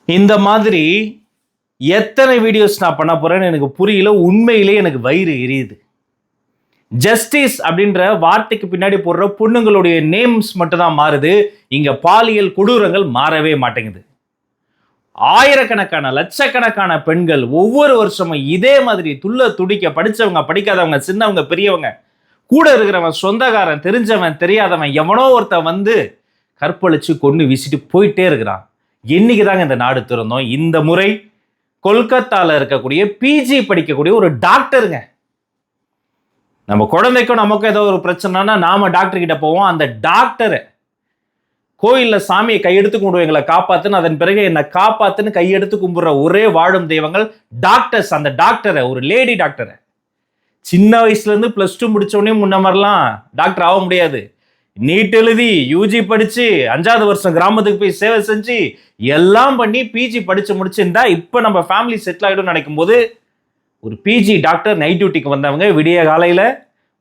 இந்த மாதிரி எத்தனை வீடியோஸ் நான் பண்ண போறேன்னு எனக்கு புரியல. உண்மையிலே எனக்கு வயிறு எரியுது. ஜஸ்டிஸ் அப்படின்ற வார்த்தைக்கு பின்னாடி போடுற பொண்ணுங்களுடைய நேம்ஸ் மட்டும் தான் மாறுது. இங்க பாலியல் கொடூரங்கள் மாறவே மாட்டேங்குது. ஆயிரக்கணக்கான லட்சக்கணக்கான பெண்கள் ஒவ்வொரு வருஷமும் இதே மாதிரி துள்ள துடிக்க, படிச்சவங்க படிக்காதவங்க, சின்னவங்க பெரியவங்க, கூட இருக்கிறவன் சொந்தக்காரன் தெரிஞ்சவன் தெரியாதவன் எவனோ ஒருத்தன் வந்து கற்பழிச்சு கொண்டு வீசிட்டு போயிட்டே இருக்கிறான். என்னைக்கு தாங்க இந்த நாடு திறந்தோம்? இந்த முறை கொல்கத்தால இருக்கக்கூடிய பிஜி படிக்கக்கூடிய ஒரு டாக்டருங்க. நம்ம குழந்தைக்கும் நமக்கும் ஏதோ ஒரு பிரச்சனைனா நாம டாக்டர் கிட்ட போவோம். அந்த டாக்டரை கோயில்ல சாமியை கையெடுத்து கும்பிடுவோம், எங்களை காப்பாத்துன்னு. அதன் பிறகு என்னை காப்பாத்துன்னு கையெடுத்து கும்பிடுற ஒரே வாழும் தெய்வங்கள் டாக்டர்ஸ். அந்த டாக்டரை, ஒரு லேடி டாக்டரை, சின்ன வயசுல இருந்து +2 முடிச்சோடனே முன்ன மாதிரிலாம் டாக்டர் ஆக முடியாது. நீட் எழுதி யூஜி படிச்சு 5வது வருஷம் கிராமத்துக்கு போய் சேவை செஞ்சு எல்லாம் பண்ணி பிஜி படிச்சு முடிச்சிருந்தா இப்ப நம்ம ஃபேமிலி செட்டில் ஆகிடும் நினைக்கும் போது, ஒரு பிஜி டாக்டர் நைட் டியூட்டிக்கு வந்தவங்க விடிய காலையில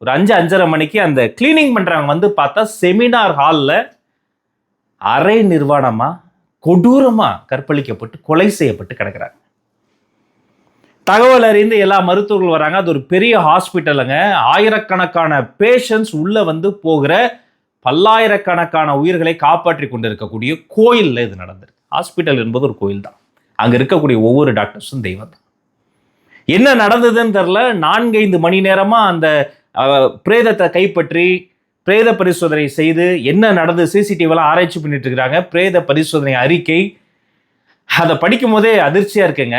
ஒரு 5-5:30 மணிக்கு அந்த கிளீனிங் பண்றவங்க வந்து பார்த்தா செமினார் ஹாலில் அரை நிர்வாணமா கொடூரமா கற்பழிக்கப்பட்டு கொலை செய்யப்பட்டு கிடக்கிறாங்க. தகவல் அறிந்து எல்லா மருத்துவர்கள் வராங்க. அது ஒரு பெரிய ஹாஸ்பிட்டலுங்க. ஆயிரக்கணக்கான பேஷண்ட்ஸ் உள்ள வந்து போகிற, பல்லாயிரக்கணக்கான உயிர்களை காப்பாற்றி கொண்டிருக்கக்கூடிய கோயில்ல இது நடந்திருக்கு. ஹாஸ்பிட்டல் என்பது ஒரு கோயில் தான். அங்க இருக்கக்கூடிய ஒவ்வொரு டாக்டர்ஸும் தெய்வம் தான். என்ன நடந்ததுன்னு தெரியல. 4-5 மணி நேரமா அந்த பிரேதத்தை கைப்பற்றி பிரேத பரிசோதனை செய்து என்ன நடந்து சிசிடிவிலாம் ஆராய்ச்சி பண்ணிட்டு இருக்கிறாங்க. பிரேத பரிசோதனை அறிக்கை அதை படிக்கும் போதே அதிர்ச்சியா இருக்குங்க.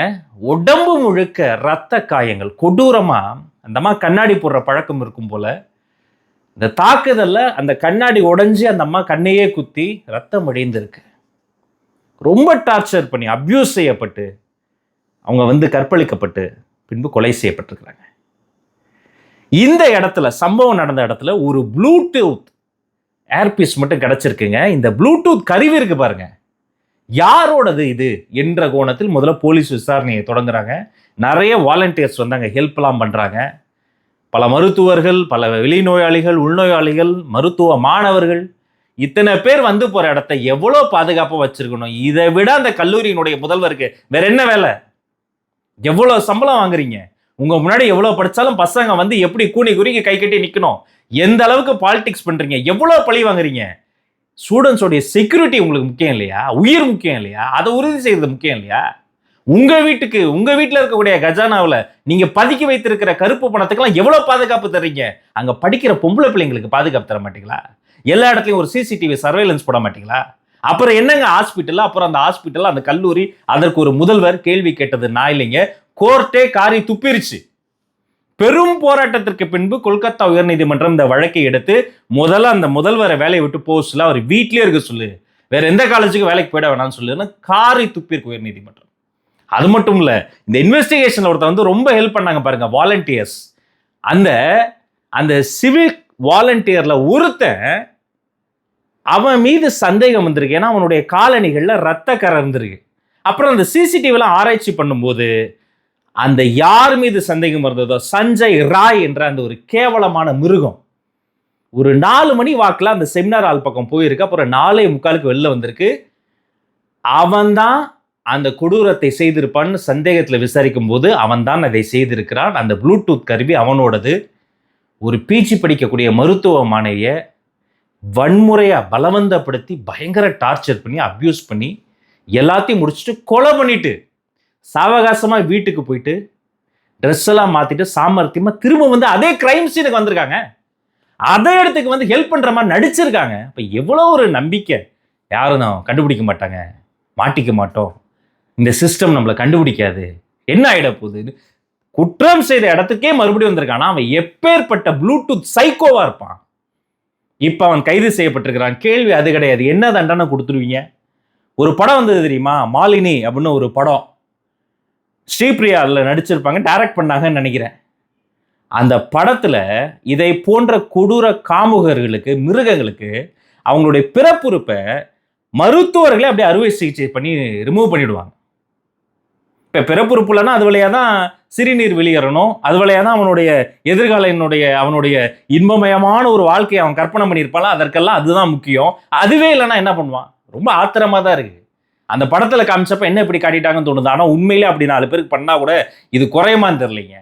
உடம்பு முழுக்க ரத்த காயங்கள், கொடூரமா. அந்தம்மா கண்ணாடி போடுற பழக்கம் இருக்கும் போல. இந்த தாக்குதல்ல அந்த கண்ணாடி உடைஞ்சு அந்த அம்மா கண்ணையே குத்தி ரத்தம் அடைந்திருக்கு. ரொம்ப டார்ச்சர் பண்ணி அபியூஸ் செய்யப்பட்டு அவங்க வந்து கற்பழிக்கப்பட்டு பின்பு கொலை செய்யப்பட்டிருக்கிறாங்க. இந்த இடத்துல, சம்பவம் நடந்த இடத்துல ஒரு ப்ளூடூத் ஏர்பீஸ் மட்டும் கிடைச்சிருக்குங்க. இந்த ப்ளூடூத் கருவி இருக்கு பாருங்க, யாரோடது இது என்ற கோணத்தில் முதல்ல போலீஸ் விசாரணையை தொடங்குறாங்க. நிறைய வாலண்டியர்ஸ் வந்து அங்கே ஹெல்ப்லாம் பண்றாங்க. பல மருத்துவர்கள், பல வெளிநோயாளிகள், உள்நோயாளிகள், மருத்துவ மாணவர்கள், இத்தனை பேர் வந்து போற இடத்த எவ்வளோ பாதுகாப்பாக வச்சிருக்கணும். இதை விட அந்த கல்லூரியினுடைய முதல்வருக்கு வேற என்ன வேலை? எவ்வளோ சம்பளம் வாங்குறீங்க? உங்க முன்னாடி எவ்வளவு படிச்சாலும் பசங்க வந்து எப்படி கூனி குறுகி கை கட்டி நிக்கணும்? எந்த அளவுக்கு பாலிடிக்ஸ் பண்றீங்க? எவ்வளவு பழி வாங்குறீங்க? ஸ்டூடெண்ட்ஸோடைய செக்யூரிட்டி உங்களுக்கு முக்கியம் இல்லையா? உயிர் முக்கியம் இல்லையா? அதை உறுதி செய்யறது முக்கியம் இல்லையா? உங்க வீட்டுக்கு, உங்க வீட்டில் இருக்கக்கூடிய கஜானாவில் நீங்க பதுக்கி வைத்திருக்கிற கருப்பு பணத்துக்கெல்லாம் எவ்வளவு பாதுகாப்பு தர்றீங்க? அங்க படிக்கிற பொம்பளை பிள்ளைங்களுக்கு பாதுகாப்பு தர மாட்டீங்களா? எல்லா இடத்துலையும் ஒரு சிசிடிவி சர்வேலன்ஸ் போட மாட்டீங்களா? அப்புறம் என்னங்க ஹாஸ்பிட்டல்? அப்புறம் அந்த ஹாஸ்பிட்டல், அந்த கல்லூரி, அதற்கு ஒரு முதல்வர் கேள்வி கேட்டது நான் இல்லைங்க, கோர்ட்டே காரி துப்பிருச்சு. பெரும் போராட்டத்திற்கு பின்பு கொல்கத்தா உயர்நீதிமன்றம் இந்த வழக்கை எடுத்து முதல்ல அந்த முதல்வரை வேலையை விட்டு போக சொல்ல, அவர் வீட்லயே இருக்க சொல்லு, வேற எந்த காலேஜுக்கு வேலைக்கு போயிட வேணாம்னு சொல்லுன்னு காரி துப்பிருக்கு உயர்நீதிமன்றம். அது மட்டும் இல்ல, இந்த இன்வெஸ்டிகேஷன்ல ஒருத்தர் வந்து ரொம்ப ஹெல்ப் பண்ணாங்க பாருங்க, வாலண்டியர்ஸ். அந்த அந்த சிவிக் வாலண்டியர்ல ஒருத்தன், அவன் மீது சந்தேகம் வந்திருக்கு. ஏன்னா அவனுடைய காலணிகள்ல ரத்த கரை இருந்திருக்கு. அப்புறம் அந்த சிசிடிவிலாம் ஆராய்ச்சி பண்ணும்போது அந்த யார் மீது சந்தேகம் இருந்ததோ, சஞ்சய் ராய் என்ற அந்த ஒரு கேவலமான மிருகம் ஒரு 4 மணி வாக்கில் அந்த செமினார் ஹால் பக்கம் போயிருக்கு. அப்புறம் 4:45 வெளில வந்திருக்கு. அவன் தான் அந்த கொடூரத்தை செய்திருப்பான்னு சந்தேகத்தில் விசாரிக்கும் போது அவன் தான் அதை செய்திருக்கிறான். அந்த ப்ளூடூத் கருவி அவனோடது. ஒரு பிஜி படிக்கக்கூடிய மருத்துவ மாணவியை வன்முறையா பலவந்தப்படுத்தி பயங்கர டார்ச்சர் பண்ணி அபியூஸ் பண்ணி எல்லாத்தையும் முடிச்சுட்டு கொலை பண்ணிட்டு சாவகாசமா வீட்டுக்கு போயிட்டு ட்ரெஸ் எல்லாம் மாத்திட்டு சாமர்த்தியமா திரும்ப வந்து அதே கிரைம் சீனுக்கு வந்திருக்காங்க. அதே இடத்துக்கு வந்து ஹெல்ப் பண்ற மாதிரி நடிச்சிருக்காங்க. இப்ப எவ்வளவு ஒரு நம்பிக்கை. யாரும் தான் கண்டுபிடிக்க மாட்டாங்க, மாட்டிக்க மாட்டோம், இந்த சிஸ்டம் நம்மளை கண்டுபிடிக்காது, என்ன ஆயிட போகுது, குற்றம் செய்த இடத்துக்கே மறுபடியும் வந்திருக்கானா. அவன் எப்பேற்பட்ட ப்ளூடூத் சைக்கோவா இருப்பான். இப்ப அவன் கைது செய்யப்பட்டிருக்கிறான். கேள்வி அது கிடையாது, என்ன தண்டனை கொடுத்துருவீங்க? ஒரு படம் வந்தது தெரியுமா, மாலினி அப்படின்னு ஒரு படம். ஸ்ரீபிரியா அதில் நடிச்சிருப்பாங்க, டைரக்ட் பண்ணாங்கன்னு நினைக்கிறேன். அந்த படத்துல இதை போன்ற கொடூர காமுகர்களுக்கு, மிருகங்களுக்கு அவங்களுடைய பிறப்புறுப்பை மருத்துவர்களே அப்படியே அறுவை சிகிச்சை பண்ணி ரிமூவ் பண்ணிடுவாங்க. இப்போ பிறப்புறுப்புலன்னா அது வழியாக தான் சிறுநீர் வெளியேறணும், அது வழியாக தான் அவனுடைய அவனுடைய இன்பமயமான ஒரு வாழ்க்கையை அவன் கற்பனை பண்ணியிருப்பான். அதற்கெல்லாம் அதுதான் முக்கியம். அதுவே இல்லைன்னா என்ன பண்ணுவான்? ரொம்ப ஆத்திரமா தான் இருக்கு. அந்த படத்துல காமிச்சப்ப என்ன இப்படி காட்டிட்டாங்கன்னு தோணுது. ஆனா உண்மையிலே அப்படி 4 பேருக்கு பண்ணா கூட இது குறையுமான்னு தெரியலைங்க.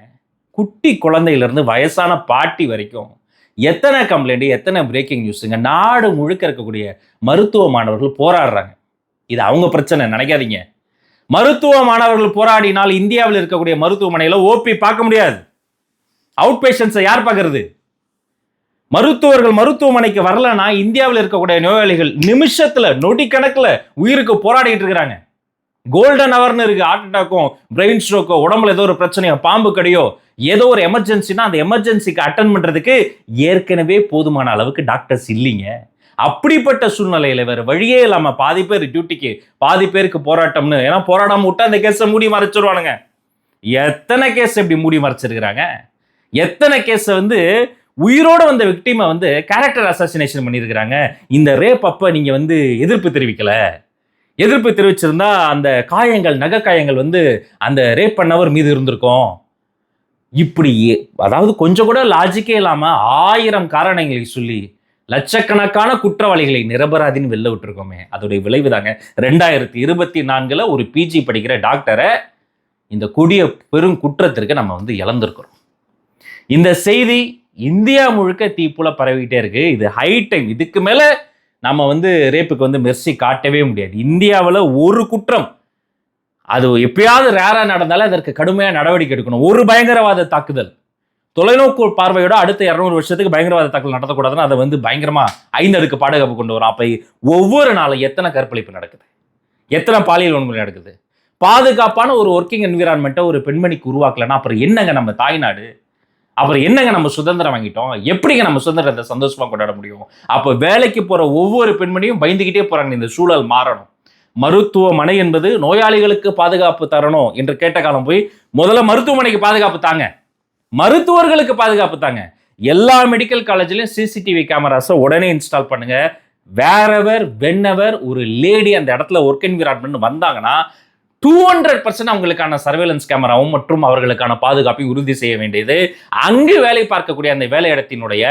குட்டி குழந்தையில இருந்து வயசான பாட்டி வரைக்கும் எத்தனை கம்ப்ளைண்ட், எத்தனை பிரேக்கிங் நியூஸுங்க. நாடு முழுக்க இருக்கக்கூடிய மருத்துவ மாணவர்கள் போராடுறாங்க. இது அவங்க பிரச்சனை நினைக்காதீங்க. மருத்துவ மாணவர்கள் போராடினால் இந்தியாவில் இருக்கக்கூடிய மருத்துவமனையில ஓபி பார்க்க முடியாது. அவுட் பேஷண்ட்ஸை யார் பார்க்கறது? மருத்துவர்கள் மருத்துவமனைக்கு வரலன்னா இந்தியாவில் இருக்கக்கூடிய நோயாளிகள் நிமிஷத்துல நொடி கணக்குல உயிருக்கு போராடிட்டு இருக்கிறாங்க. கோல்டன் அவர்னு இருக்கு. ஹார்ட் அட்டாக்கும் பிரெயின் ஸ்ட்ரோக்கோ உடம்புல ஏதோ ஒரு பிரச்சனையோ பாம்பு கடியோ ஏதோ ஒரு எமர்ஜென்சினா அந்த எமர்ஜென்சிக்கு அட்டன் பண்றதுக்கு ஏற்கனவே போதுமான அளவுக்கு டாக்டர்ஸ் இல்லைங்க. அப்படிப்பட்ட சூழ்நிலையில வேற வழியே இல்லாம பாதி பேர் டியூட்டிக்கு, பாதி பேருக்கு போராட்டம்னு. ஏன்னா போராடாம விட்டா அந்த கேஸை மூடி மறைச்சிருவானுங்க. எத்தனை கேஸ் இப்படி மூடி மறைச்சிருக்கிறாங்க. எத்தனை கேஸ் வந்து உயிரோட வந்த விக்டிமை வந்து கேரக்டர் அசாசினேஷன் பண்ணியிருக்கிறாங்க. இந்த ரேப் அப்ப நீங்க வந்து எதிர்ப்பு தெரிவிக்கல, எதிர்ப்பு தெரிவிச்சிருந்தா அந்த காயங்கள், நகை காயங்கள் வந்து அந்த ரேப் பண்ணவர் மீது இருந்திருக்கும். இப்படி அதாவது கொஞ்சம் கூட லாஜிக்கே இல்லாம 1000 காரணங்களை சொல்லி லட்சக்கணக்கான குற்றவாளிகளை நிரபராதின்னு வெளில விட்டுருக்கோமே. அதோடைய விளைவு தாங்க 2024 ஒரு பிஜி படிக்கிற டாக்டரை இந்த கொடிய பெரும் குற்றத்திற்கு நம்ம வந்து இழந்திருக்கிறோம். இந்த செய்தி இந்தியா முழுக்க தீப்புல பரவிட்டே இருக்கு. இது ஹை டைம். இதுக்கு மேல நம்ம வந்து ரேப்புக்கு வந்து மெர்சி காட்டவே முடியாது. இந்தியாவில் ஒரு குற்றம் அது எப்பயாவது ரேரா நடந்தாலும் அதற்கு கடுமையாக நடவடிக்கை எடுக்கணும். ஒரு பயங்கரவாத தாக்குதல் தொலைநோக்கு பார்வையோட அடுத்த 200 வருஷத்துக்கு பயங்கரவாத தாக்குதல் நடத்தக்கூடாதுன்னு அதை வந்து பயங்கரமா 5 அடுக்கு பாதுகாப்பு கொண்டு வரும். அப்ப ஒவ்வொரு நாளும் எத்தனை கற்பழிப்பு நடக்குது, எத்தனை பாலியல் வன்முறை நடக்குது. பாதுகாப்பான ஒரு ஒர்க்கிங் என்விரான்மெண்ட்டை ஒரு பெண்மணிக்கு உருவாக்கலன்னா அப்புறம் என்னங்க நம்ம தாய்நாடு? அப்புறம் என்னங்க நம்ம சுதந்திரம் வாங்கிட்டோம்? எப்படிங்க நம்ம சுதந்திரத்தை சந்தோஷமா கொண்டாட முடியும்? அப்ப வேலைக்கு போற ஒவ்வொரு பெண்மணியும் பயந்துகிட்டே போறாங்க. இந்த சூழல் மாறணும். மருத்துவமனை என்பது நோயாளிகளுக்கு பாதுகாப்பு தரணும் என்று கேட்ட காலம் போய் முதல்ல மருத்துவமனைக்கு பாதுகாப்பு தாங்க, மருத்துவர்களுக்கு பாதுகாப்பு தாங்க. எல்லா மெடிக்கல் காலேஜ்லயும் சிசிடிவி கேமராஸை உடனே இன்ஸ்டால் பண்ணுங்க. வேறெவர் வென்னெவர் ஒரு லேடி அந்த இடத்துல ஒர்க் என்விரான்மெண்ட் வந்தாங்கன்னா 200% அவங்களுக்கான சர்வேலன்ஸ் கேமராவும் மற்றும் அவர்களுக்கான பாதுகாப்பையும் உறுதி செய்ய வேண்டியது அங்கு வேலை பார்க்கக்கூடிய அந்த வேலையிடத்தினுடைய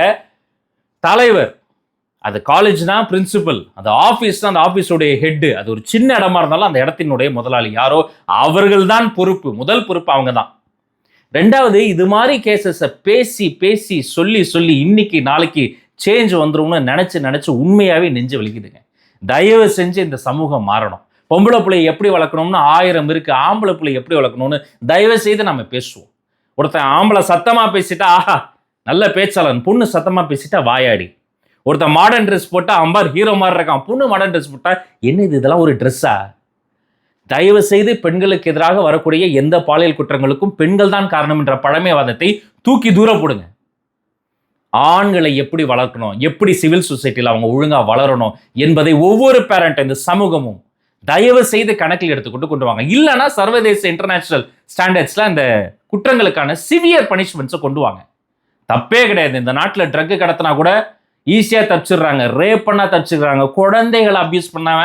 தலைவர். அது காலேஜ் தான் பிரின்சிபல், அது ஆஃபீஸ் தான் அந்த ஆஃபீஸோடைய ஹெட். அது ஒரு சின்ன இடமா இருந்தாலும் அந்த இடத்தினுடைய முதலாளி யாரோ அவர்கள் தான் பொறுப்பு. முதல் பொறுப்பு அவங்க தான். ரெண்டாவது, இது மாதிரி கேசஸை பேசி பேசி சொல்லி சொல்லி இன்னைக்கு நாளைக்கு சேஞ்ச் வந்துரும்னு நினைச்சு உண்மையாவே நெஞ்சு வலிக்குதுங்க. தயவு செஞ்சு இந்த சமூகம் மாறணும். பொம்பளை பிள்ளையை எப்படி வளர்க்கணும்னு 1000 இருக்கு. ஆம்பளை பிள்ளை எப்படி வளர்க்கணும்னு தயவு செய்து நம்ம பேசுவோம். ஒருத்தன் ஆம்பளை சத்தமா பேசிட்டா ஆஹா நல்ல பேச்சாளன், பொண்ணு சத்தமா பேசிட்டா வாயாடி. ஒருத்தன் மாடர்ன் ட்ரெஸ் போட்டா அம்பார் ஹீரோ மாதிரி இருக்கான், பொண்ணு மாடர்ன் ட்ரெஸ் போட்டா என்ன இது, இதெல்லாம் ஒரு ட்ரெஸ்ஸா? தயவு செய்து பெண்களுக்கு எதிராக வரக்கூடிய எந்த பாலியல் குற்றங்களுக்கும் பெண்கள் தான் காரணம் என்ற பழமைவாதத்தை தூக்கி தூர போடுங்க. ஆண்களை எப்படி வளர்க்கணும், எப்படி சிவில் சொசைட்டியில் அவங்க ஒழுங்கா வளரணும் என்பதை ஒவ்வொரு பேரண்ட் இந்த சமூகமும் தயவு செய்து கணக்கில் எடுத்துக்கொண்டு கொண்டு வாங்க. இல்லைன்னா சர்வதேச இன்டர்நேஷனல் ஸ்டாண்டர்ட்ஸ்ல இந்த குற்றங்களுக்கான சிவியர் பனிஷ்மெண்ட்ஸை கொண்டு வாங்க. தப்பே கிடையாது. இந்த நாட்டில் ட்ரக் கடத்தினா கூட ஈஸியாக தப்பிச்சிடுறாங்க, ரேப் பண்ணா தப்பிச்சிடுறாங்க, குழந்தைகளை அபியூஸ் பண்ணாம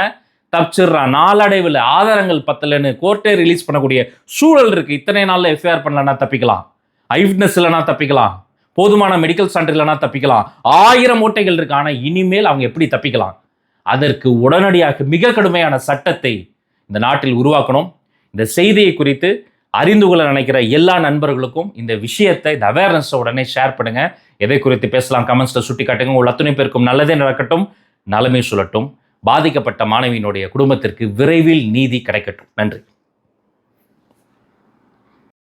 தப்பிச்சிடுறான். நாளடைவில் ஆதாரங்கள் பத்தலன்னு கோர்ட்டே ரிலீஸ் பண்ணக்கூடிய சூழல் இருக்கு. இத்தனை நாளில் எஃப்ஐஆர் பண்ணலன்னா தப்பிக்கலாம், ஐவிட்னஸ் இல்லைனா தப்பிக்கலாம், போதுமான மெடிக்கல் சான்று இல்லைனா தப்பிக்கலாம். 1000 ஓட்டைகள் இருக்கு. ஆனால் இனிமேல் அவங்க எப்படி தப்பிக்கலாம்? அதற்கு உடனடியாக மிக கடுமையான சட்டத்தை இந்த நாட்டில் உருவாக்கணும். இந்த செய்தியை குறித்து அறிந்து கொள்ள நினைக்கிற எல்லா நண்பர்களுக்கும் இந்த விஷயத்தை, இந்த அவேர்னஸ் உடனே ஷேர் பண்ணுங்க. எதை குறித்து பேசலாம் கமெண்ட்ஸ்ல சுட்டி காட்டுங்க. உங்கள் அத்துணை பேருக்கும் நல்லதே நடக்கட்டும், நலமே சொல்லட்டும். பாதிக்கப்பட்ட மாணவியினுடைய குடும்பத்திற்கு விரைவில் நீதி கிடைக்கட்டும். நன்றி.